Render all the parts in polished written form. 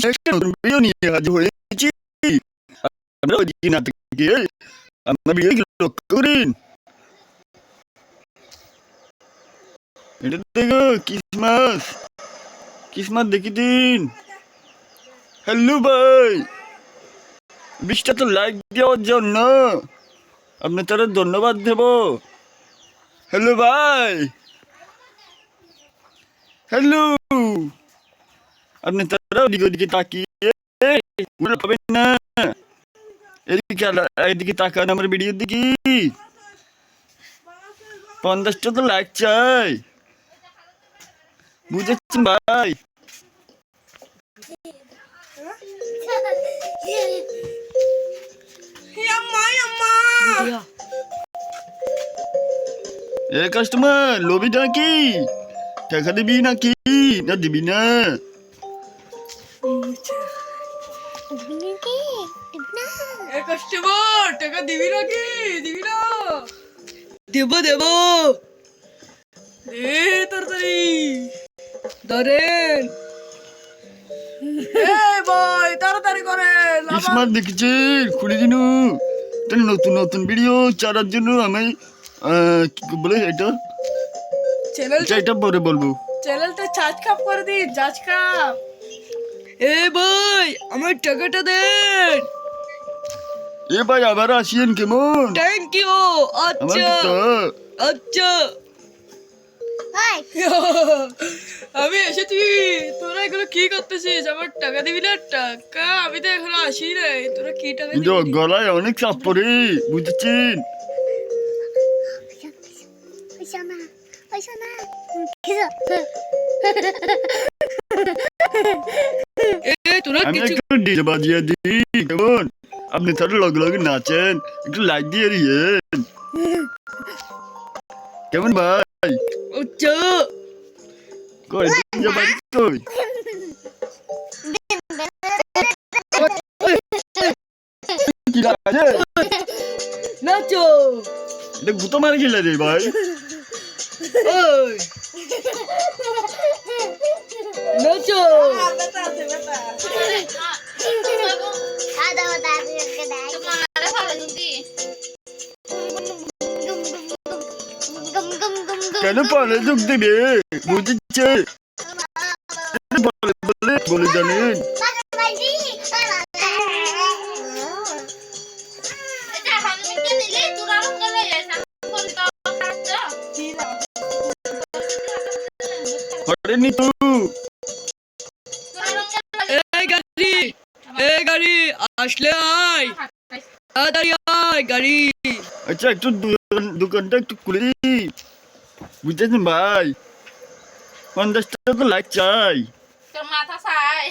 একটা নতুন ভিডিও নিয়ে হাজির হয়েছি। আপনারা ওইদিকে না থেকে আমার ভিডিও লক্ষ্য করেন। এটা দেখো ক্রিসমাস ক্রিসমাস দেখি দিন। হ্যালো ভাই, 20টা তো লাইক দেওয়ার জন্য আপনি তারা ধন্যবাদ দেব। হ্যালো ভাই, হ্যালো, আপনি তারা ওদিকে ওদিকে তাকিয়ে পাবেন না। এদিকে এদিকে তাকান আমার ভিডিওর দিকে। 50টা তো লাইক চাই, বুঝেছেন ভাই? এ কাস্টমার লবি নাকি? টাকা দিবি নাকি না দিবি না? কাস্টমার টাকা দিবি নাকি? দিবি না? দেব দেব দে তাড়াতাড়ি। ধরেন। এ ভাই তাড়াতাড়ি করেন। ক্রিসমাস দেখেছি খুলে দিনু। নতুন নতুন ভিডিও ছাড়ার জন্য আমি কি বলে এটা এটা পরে বলবো। চ্যানেলটা সাবস্ক্রাইব করে দিন, সাবস্ক্রাইব। এ ভাই আমার টাকাটা দেন। এ ভাই আবার আসিয়েন কেমন? Thank you. আমার আচ্ছা তো আচ্ছা আমি এসেছি, তোরা এগুলো কি করতেছিস? আমার টাকা দিবি না? টাকা আমি তো এখনো আসি নাই, তোরা কি টাকা কিন্তু দিবি? গলায় অনেক চাপ পড়ে, বুঝেছেন? তোরা আমি কিছু একটু ডিজে বাজিয়ে দিই কেমন? আপনি তাহলে লগে লগে নাচেন, একটু লাইক দিয়ে দিয়েন কেমন ভাই? আচ্ছা কই ডিজে বাজি কই? কি লাগে? নাচো। এটা গুতো মারে গেলে রে ভাই। ওই নাচো। বেটা আছে, বেটা। কেন পরে যোগ দিবে? বুঝেছে? বলে বলে বলে জানেন? করেনি তো? এই গাড়ি আসলে আয়, তাড়াতাড়ি আয় গাড়ি। আচ্ছা একটু দোকানটা একটু খুলে দিই, বুঝেছেন ভাই? 50টা তো লাইক চাই। তোর মাথা চাই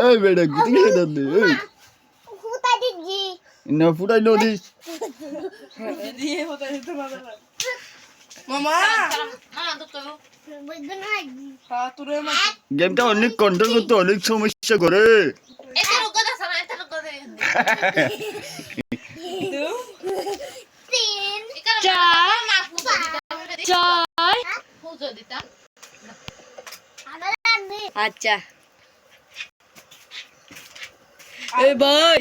এই বেটা গুটি খেলে দাঁড়ে এই না ফুটাই নদী। দিয়ে হতে হতে না দাদা। মামা হ্যাঁ তোরে গেমটা অনেক কন্ট্রোল করতে অনেক সমস্যা করে। এটা লোক আছে না, এটা লোক আছে আচ্ছা এই ভাই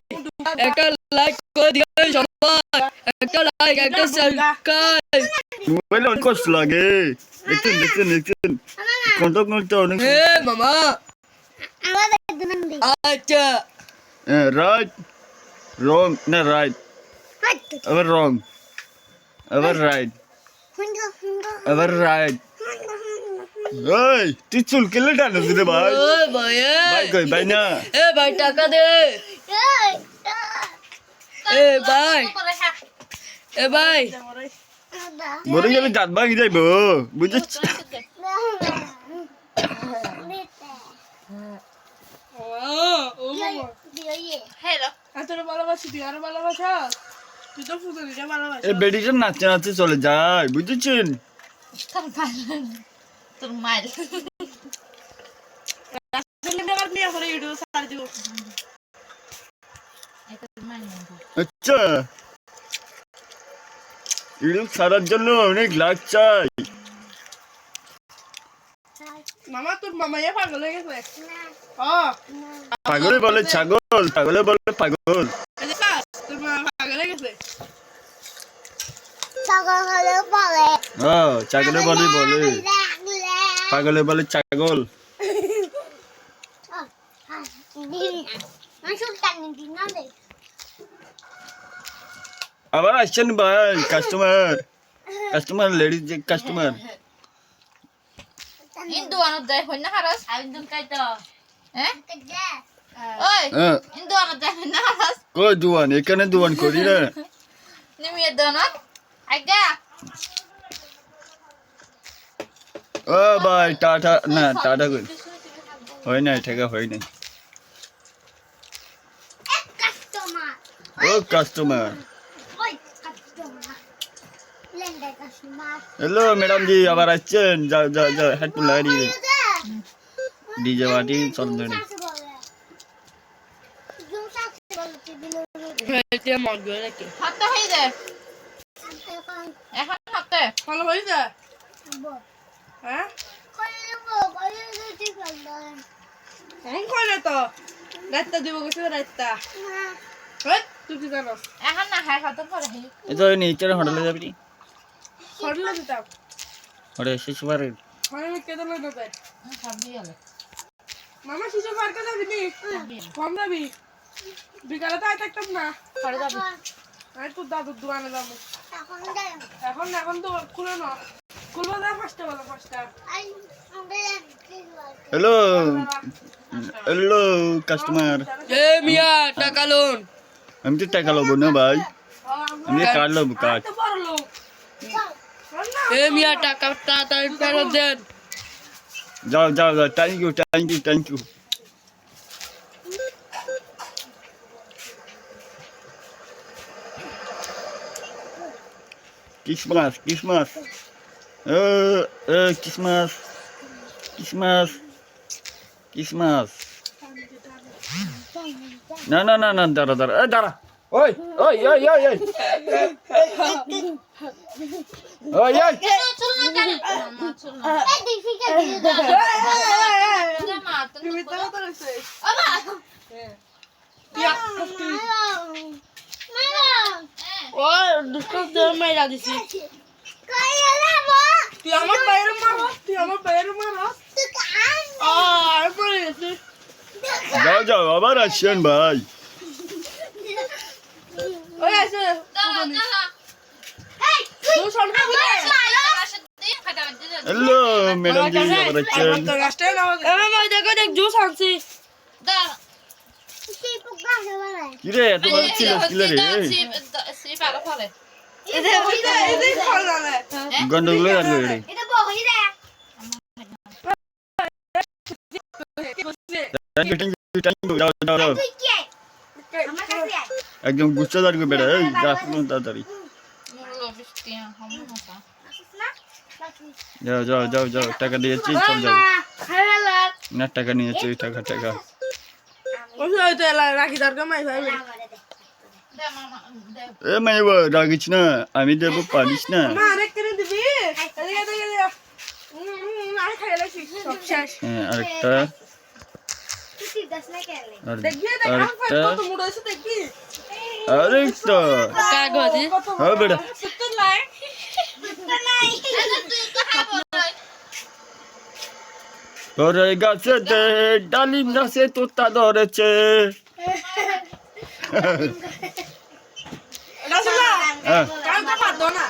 একটা লাইক করে দিও সবাই, একটা লাইক একটা সাবস্ক্রাইব। মোবাইলে অনেক কষ্ট লাগে, দেখছেন দেখছেন দেখছেন কন্ট্রোল করতে অনেক। হে মামা আচ্ছা রাইট রং না রাইট আবার রং আবার রাইট আবার রাইট। এই তুই চুল কেলে টানো রে ভাই? ও ভাই ভাই কই ভাই না? এ ভাই টাকা দে। এ ভাই এ ভাই মরে গেলে দাঁত ভাঙি যাইব, বুঝেছ? ও মামা হ্যালো তোরে ভালোবাসি, তুই আরো ভালোবাসা। তুই তো ফুটো দিতে ভালোবাসা। এই বেডিটা নাচতে নাচতে চলে যায়, বুঝেছেন? তোর মাইল বিয়ে করে ভিডিও ছাড় দিব। আচ্ছা ভিডিও ছাড়ার জন্য অনেক লাইক চাই। মামা তোর মামা এ পাগল হয়ে গেছে ও পাগলে বলে ছাগল, পাগলে বলে পাগল। এই যে কাজ, তোর মামা পাগল হয়ে গেছে ছাগলে বলে বলে, পাগলে বলে ছাগল। আবার আসছেন ভাই customer, customer ladies customer. Hindu ano dahil ko na haras. Ay, doon kayo to. Eh? Oy! Hindu ano dahil na haras. কই দোয়ান, এখানে দোয়ান করি না। Ni Mia Donut? Aga! ও ভাই টাটা, না টাটা কই হয় নাই, টাকা হয় নাই। ও কাস্টমার, হ্যালো ম্যাডাম জি, আবার আসছেন? যাও যাও যাও, হেডফোন লাগিয়ে দিয়ে ডিজে পার্টি চলবে না। এটা মগবে নাকি Hatta haydi. এখন hatta. ভালো হয়েছে হ্যাঁ এখন কইলে তো রাতটা দিব গেছে রাতটা হ্যাঁ তুই কি জানোস এখন না হাই হাতে পরে হি। এটা নিচের হোটেলে যাবি? খড়লে দিতাম ওরে শেষ বারে আমি কেটে লই না যাই সাবি গেল। মামা শিশু পার্কে যাবি নি কম যাবি বিকালে তো আই থাকতাম না পরে যাবি। আমি তো দাদুর দোকানে যাবো এখন এখন তো খুলে না খুলবো না 5টা বেলা 5টা হ্যালো হ্যালো কাস্টমার, এ মিয়া টাকা লোন আমি তো টাকা লব না ভাই, আমি কার্ড লব কার্ড। তো বড় লোক এ মিয়া টাকা তাড়াতাড়ি ফেরত দেন যাও যাও যাও, thank you thank you thank you. Christmas Christmas Christmas Christmas Christmas. না না না না, দাঁড়া দাঁড়া, দাঁড়া, ওই ওই ওই ওই ওই ওই ওই চল না কেন? চল না। মা তুমি তুমি তো তো রইছে বাবা। ও দুটো দর মাইরা দিছি তুই আমার বাইরে মারো তুই আমার বাইরে মারো আর পড়ে গেছে যাও যাও, আবার আসছেন ভাই। ওই আছে দাও দাও। তুই শুনবি না হ্যালো ম্যাডাম জি, আবার আসছেন? তো গাছটা না এ মামা দেখো দেখ জুস আনছি কিরে এত ভালো ছিল ছিল রে, এই ফল না গন্ডগোল আর রে। Thank you thank you thank you, যাও যাও যাও, একদম গুচ্ছ দাঁড়িয়ে বেড়া, এই যা শুনুন তাড়াতাড়ি, যাও যাও যাও যাও, টাকা দিয়েছি চল যাও। না টাকা নিয়েছি, টাকা টাকা। ওই তো রাখি দরকার মাই ভাই এ মাইবা রাগিস না, আমি দেবো পারিস না। মা আরেক করে দিবি এদিকে এদিকে আরে খাই লাগছি সব শেষ হ্যাঁ আরেকটা, দেখবি আরেকটা কত মুড় আছে দেখবি আরেকটা, কাগজে হ্যাঁ বেটা, সত্তর লাই তোরে গাছেতে ডালিম গাছে তোতা ধরেছে। রাসুলা হ্যাঁ, কাল তো পারতো না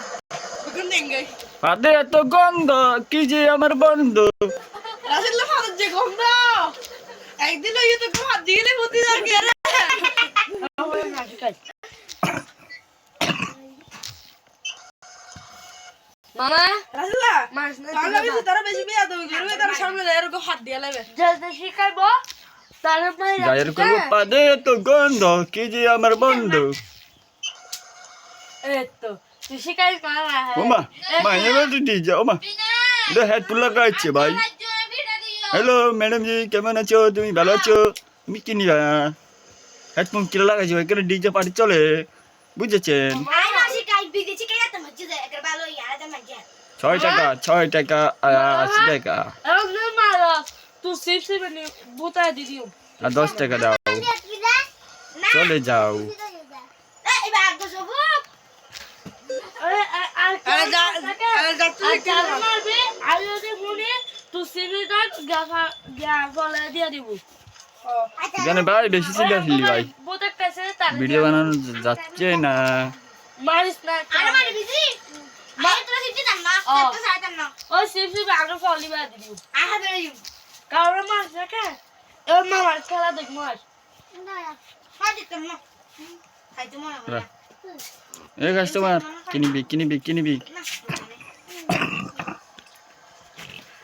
বুকুন দেঙ্গে হাতে এত গন্ধ কি যে আমার বন্ধু। রাসুলা ফাদের যে গন্ধ একদিন ওই তো হাত দিয়ে বুদ্ধি লাগে রে মামা রাসুলা মাছ না তাহলে বেশি তারা বেশি বিয়া দেবে গরবে তারা সামনে যায় এরকম হাত দিয়ে লাগবে জলদি শিখাইবো তারপরে গায়ের করবো পাদে এত গন্ধ কি যে আমার বন্ধু। এই তো তুই শিখাই পারা ওমা মা এবার ডিজে, ওমা এটা হেডফোন লাগাইছে ভাই। হ্যালো ম্যাডাম জি, কেমন আছো? তুমি ভালো আছো? তুমি কি নিবা? হেডফোন কিনে লাগাইছো, এখানে ডিজে পার্টি চলে, বুঝেছেন? 6 টাকা 6 টাকা 80 টাকা। একদম মারো তুই চিপস বানি বোতায় দি দিও আর 10 টাকা দাও চলে যাও আরে মারবে আমি যদি মনে তুই সিভিটা গা গলা দিয়ে দিব এখানে ভাই বেশি সিরিয়াসলি ভাই বোতার কাছে তার ভিডিও বানানো যাচ্ছে না মারিস না আরে মারি দিদি মারি তো সিটি দাম না তো সাইতাম না ও চিপস আগে ফলি বা দি দিও আহা বেরে দিম কারণ মার দেখে ও মামার খেলা দেখ মার না মার দিতাম না খাইতে মনে করে এই কাস্টমার কিনিবি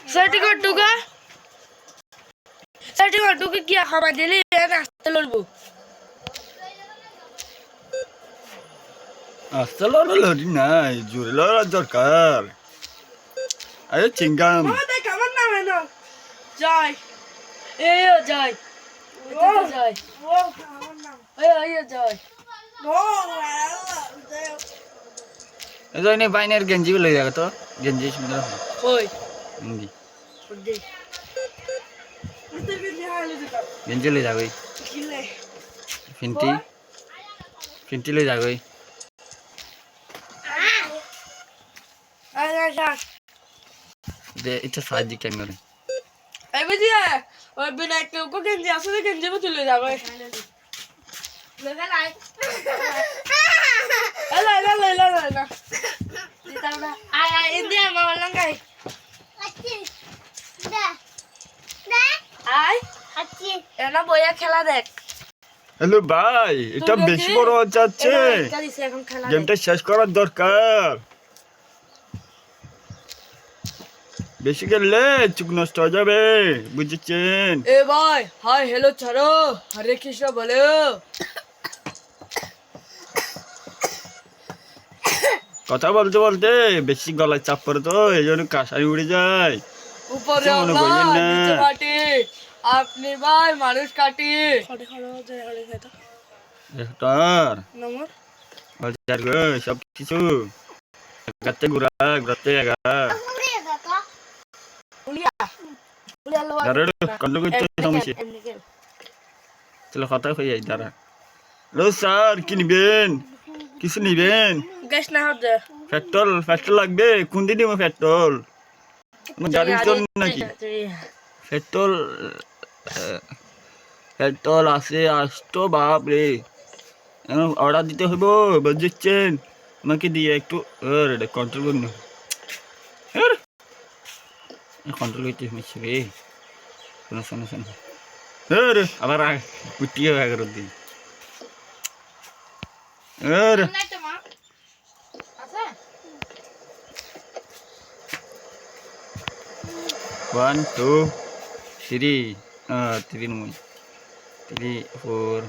সার্টিফিকেট কি খাবার দিলে রাস্তা লড়বো আসলে লড়ি নাই জোরে লড়া দরকার আরে চিংগাম দেখ আমার নাম এনো জয় জয় জয় জয় এজনে বাইনের গেঞ্জি লই যাবে তো গেঞ্জি সুন্দর ওই গেঞ্জি দে গেঞ্জি লই যাবে ফিন্টি লই যাবে দে এটা সাহায্য ক্যামেরা এই বুঝি ওই বিনা কেউ গেঞ্জি আসলে গেঞ্জি তুলে যাবে লেভেল আই না আয় ইন্ডিয়া মামা লঙ্কাই আচ্ছি দে দে আয় আচ্ছি এনা বইয়া খেলা দেখ হ্যালো ভাই এটা বেশি বড় যাচ্ছে এখন খেলা গেমটা শেষ করার দরকার বেশি খেললে চুক নষ্ট হয়ে যাবে বুঝেছেন এ ভাই হাই হ্যালো ছাড়ো হরে কৃষ্ণ বলো কথা বলতে বলতে বেশি গলায় চাপ পড়ে তো এই জন্য কাশারি উড়ে যায় উপরে মনে আল্লাহ করেন না। নিচে মাটি আপনি ভাই মানুষ কাটি ডাক্তার নম্বর বাজার গো সব কিছু গাতে ঘুরাতে আগা দাঁড়া কন্ট্রোল করতে সমস্যা চলো কথা হয়ে যায় দাঁড়া লো স্যার কি নিবেন কিছু নিবেন গ্যাস না হচ্ছে পেট্রোল লাগবে কোন দিন দিব পেট্রোল গাড়ির জন্য নাকি পেট্রোল আছে আসতো বাপ রে অর্ডার দিতে হইব বুঝছেন আমাকে দিয়ে একটু কন্ট্রোল করুন কন্ট্রোল করতে হচ্ছে রে শোনো আবার উঠিয়ে এগারো দিন নাই তো মা আছে 1 2 3 3 number 3 4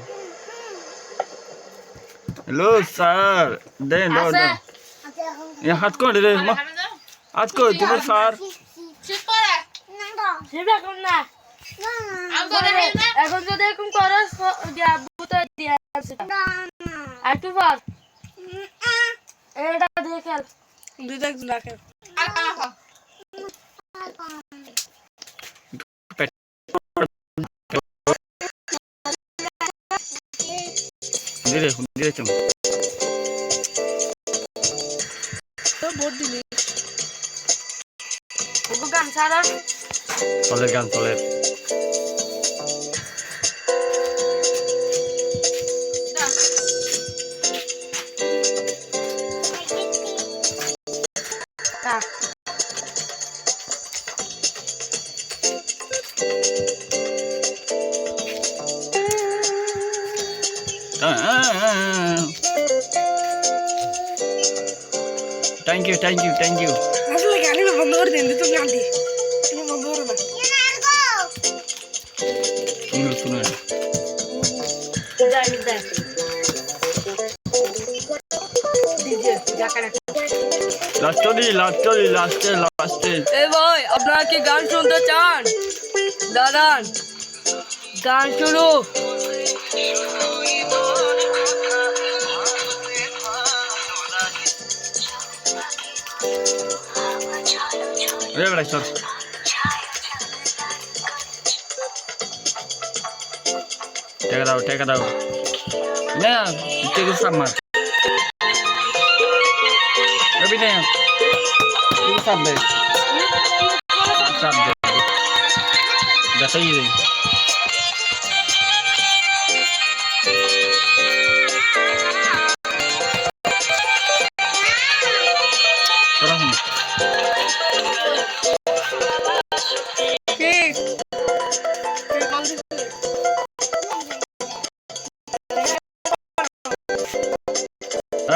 hello sir den do ya hat ko de ma आज को तुम्हारे sir ঠিক করে না তো সেটা কোন না আমি করে হেল না এখন যদি এরকম করস দিয়া বুতা দিয়া না একটু পর এটা দিয়ে খেল দুই দেখ না খেল धीरे चम তো ভোট দিলি ওগো গান ছাড়া চলে কা थैंक यू আসলে গানি বন্ধ করে দেন তুমি গান তুমি বন্ধ করো না सुनो যাই যাই ডিজে জাকারা लास्ट এ ভাই আপনারা কি গান শুনতে চান দাঁড়ান গান শুরু ये बड़ा सर টাকা দাও না থেকে সামার রবি না তুই সাব দে দেখাই দে ঠিক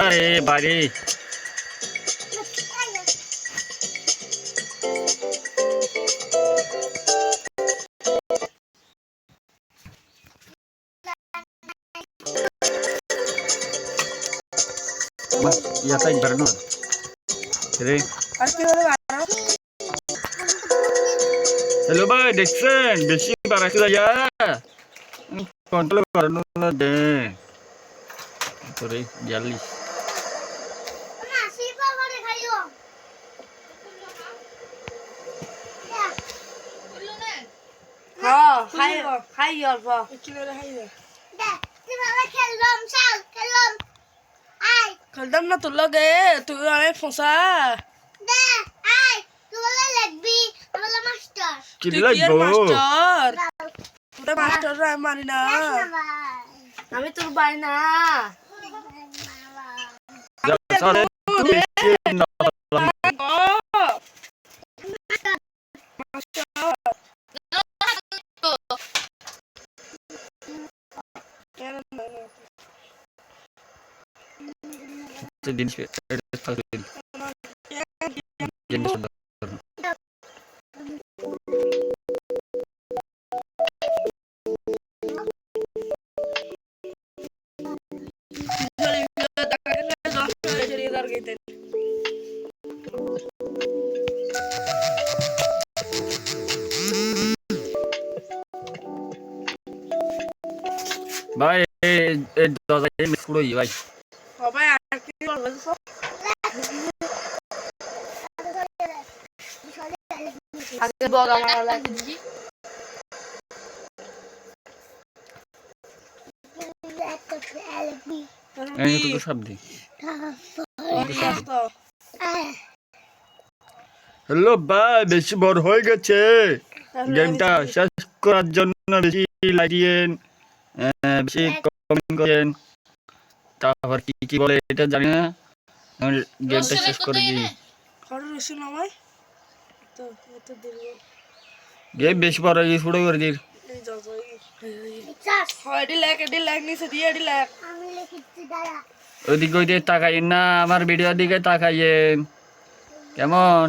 আরে বাড়ি ইয়াটা একবার নো রে আর কি হলো হ্যালো ভাই দেখছেন বেশি বাড়াইছে যা কন্ট্রোল করানো না দে তোরে জালি হ্যাঁ খাই অল্প কিলোরে হাই দে Ai, খেলতাম না তোর লগে তুই অনেক ফসা deh, ai, tu boleh lebih, boleh master. কি তুই কি আর লাগবো মাস্টার তোরা মাস্টার আমি মানি না আমি তোর বাই না সারে তুই না দিন এটা থাকে দিন ভাই এই দরজা মিস করো ভাই সবাই আর কি করবে আজকে বগা মারা লাগে এই তো সব দি হ্যালো ভাই বেশি বড় হয়ে গেছে গেমটা শেষ করার জন্য বেশি লাইক দিয়েন বেশি কমেন্ট করেন তারপর কি কি বলে এটা জানি না গেমটা শেষ করে দিই খড় রসুন আমায় তো এত দিল গেম বেশি বড় হয়ে গেছে শুরু করে দিই এই যাও হয় এডি লাইক নিছে দিয়ে এডি লাইক ওইদিকে ওইদিকে তাকাইন না আমার ভিডিওর দিকে তাকাইয়েন কেমন